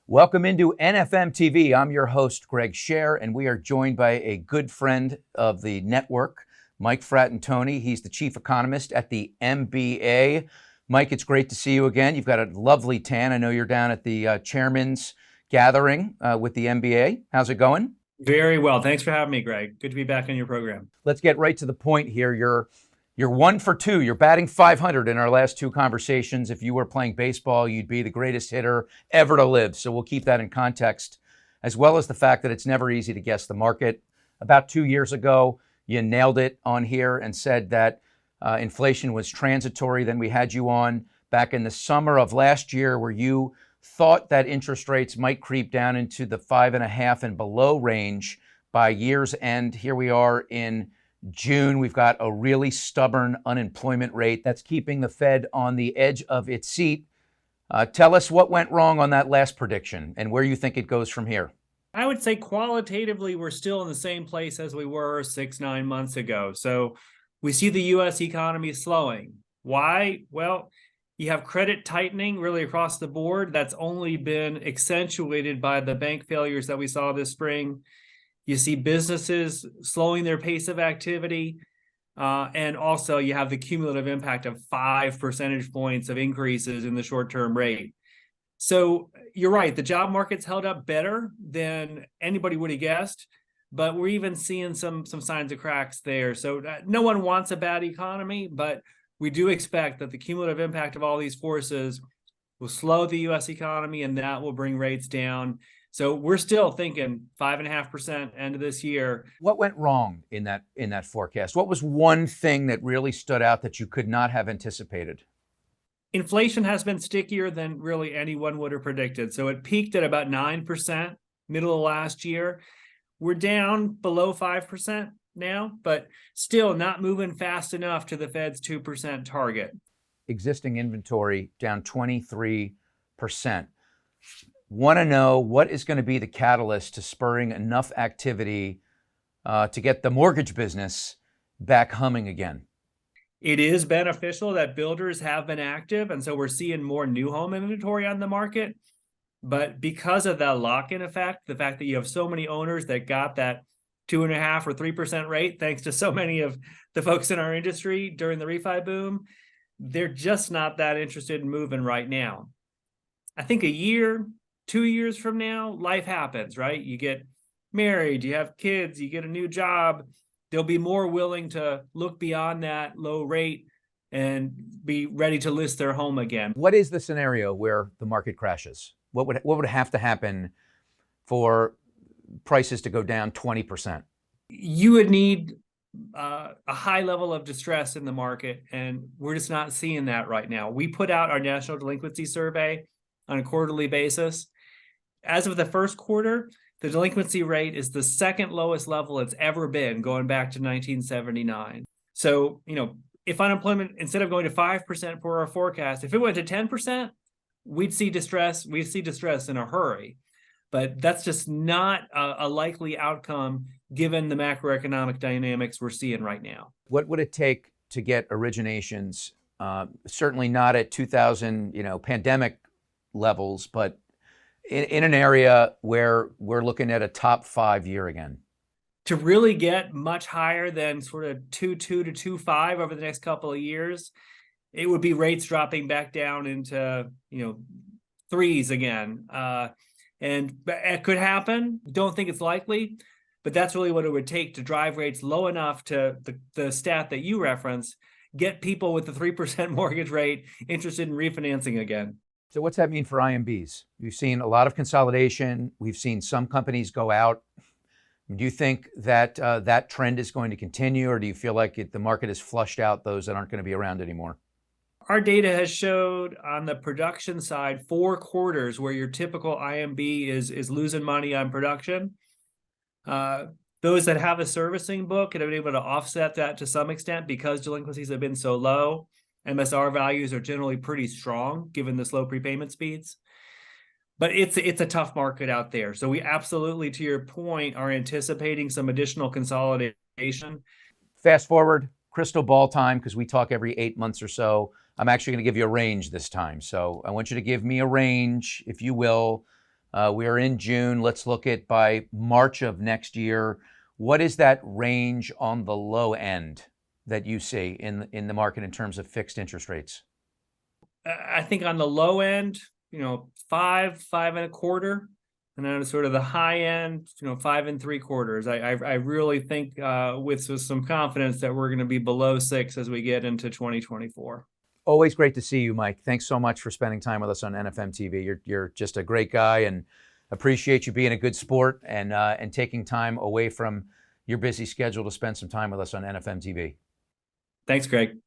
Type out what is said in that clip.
Welcome into NFM TV. I'm your host, Greg Sher, and we are joined by a good friend of the network, Mike Fratantoni. He's the chief economist at the MBA. Mike, it's great to see you again. You've got a lovely tan. I know you're down at the chairman's gathering with the MBA. How's it going? Very well. Thanks for having me, Greg. Good to be back on your program. Let's get right to the point here. You're 1 for 2. You're batting .500 in our last two conversations. If you were playing baseball, you'd be the greatest hitter ever to live. So we'll keep that in context, as well as the fact that it's never easy to guess the market. About 2 years ago, you nailed it on here and said that inflation was transitory. Then we had you on back in the summer of last year where you thought that interest rates might creep down into the 5.5 and below range by year's end. Here we are in June. We've got a really stubborn unemployment rate that's keeping the Fed on the edge of its seat. Tell us what went wrong on that last prediction and where you think it goes from here. I would say qualitatively, we're still in the same place as we were 6-9 months ago. So we see the U.S. economy slowing. Why? Well, you have credit tightening really across the board. That's only been accentuated by the bank failures that we saw this spring. You see businesses slowing their pace of activity. And also you have the cumulative impact of 5 percentage points of increases in the short-term rate. So you're right, the job market's held up better than anybody would have guessed, but we're even seeing some signs of cracks there. So no one wants a bad economy, but we do expect that the cumulative impact of all these forces will slow the U.S. economy, and that will bring rates down. So we're still thinking 5.5% end of this year. What went wrong in that forecast? What was one thing that really stood out that you could not have anticipated? Inflation has been stickier than really anyone would have predicted. So it peaked at about 9% middle of last year. We're down below 5% now, but still not moving fast enough to the Fed's 2% target. Existing inventory down 23%. Want to know what is going to be the catalyst to spurring enough activity to get the mortgage business back humming again? It is beneficial that builders have been active, and so we're seeing more new home inventory on the market. But because of that lock-in effect, the fact that you have so many owners that got that 2.5 or 3% rate, thanks to so many of the folks in our industry during the refi boom, they're just not that interested in moving right now. I think a year, 2 years from now, life happens, right? You get married, you have kids, you get a new job. They'll be more willing to look beyond that low rate and be ready to list their home again. What is the scenario where the market crashes? What would have to happen for prices to go down 20%? You would need a high level of distress in the market, and we're just not seeing that right now. We put out our national delinquency survey on a quarterly basis. As of the first quarter, the delinquency rate is the second lowest level it's ever been, going back to 1979. So, if unemployment, instead of going to 5% for our forecast, if it went to 10%, we'd see distress in a hurry. But that's just not a likely outcome given the macroeconomic dynamics we're seeing right now. What would it take to get originations, certainly not at 2000, pandemic levels, but in an area where we're looking at a top 5 year again? To really get much higher than sort of 2.2 to 2.5 over the next couple of years, it would be rates dropping back down into, threes again. And it could happen. Don't think it's likely, but that's really what it would take to drive rates low enough to the stat that you referenced, get people with the 3% mortgage rate interested in refinancing again. So what's that mean for IMBs? We've seen a lot of consolidation. We've seen some companies go out. Do you think that that trend is going to continue, or do you feel like the market has flushed out those that aren't going to be around anymore? Our data has showed on the production side 4 quarters where your typical IMB is losing money on production. Those that have a servicing book have been able to offset that to some extent because delinquencies have been so low. MSR values are generally pretty strong given the slow prepayment speeds. But it's a tough market out there. So we absolutely, to your point, are anticipating some additional consolidation. Fast forward, crystal ball time, because we talk every 8 months or so. I'm actually going to give you a range this time. So I want you to give me a range, if you will, We are in June. Let's look at by March of next year. What is that range on the low end that you see in the market in terms of fixed interest rates? I think on the low end, 5.25, and then sort of the high end, 5.75. I really think with some confidence that we're going to be below 6 as we get into 2024. Always great to see you, Mike. Thanks so much for spending time with us on NFM TV. You're just a great guy, and appreciate you being a good sport and taking time away from your busy schedule to spend some time with us on NFM TV. Thanks, Greg.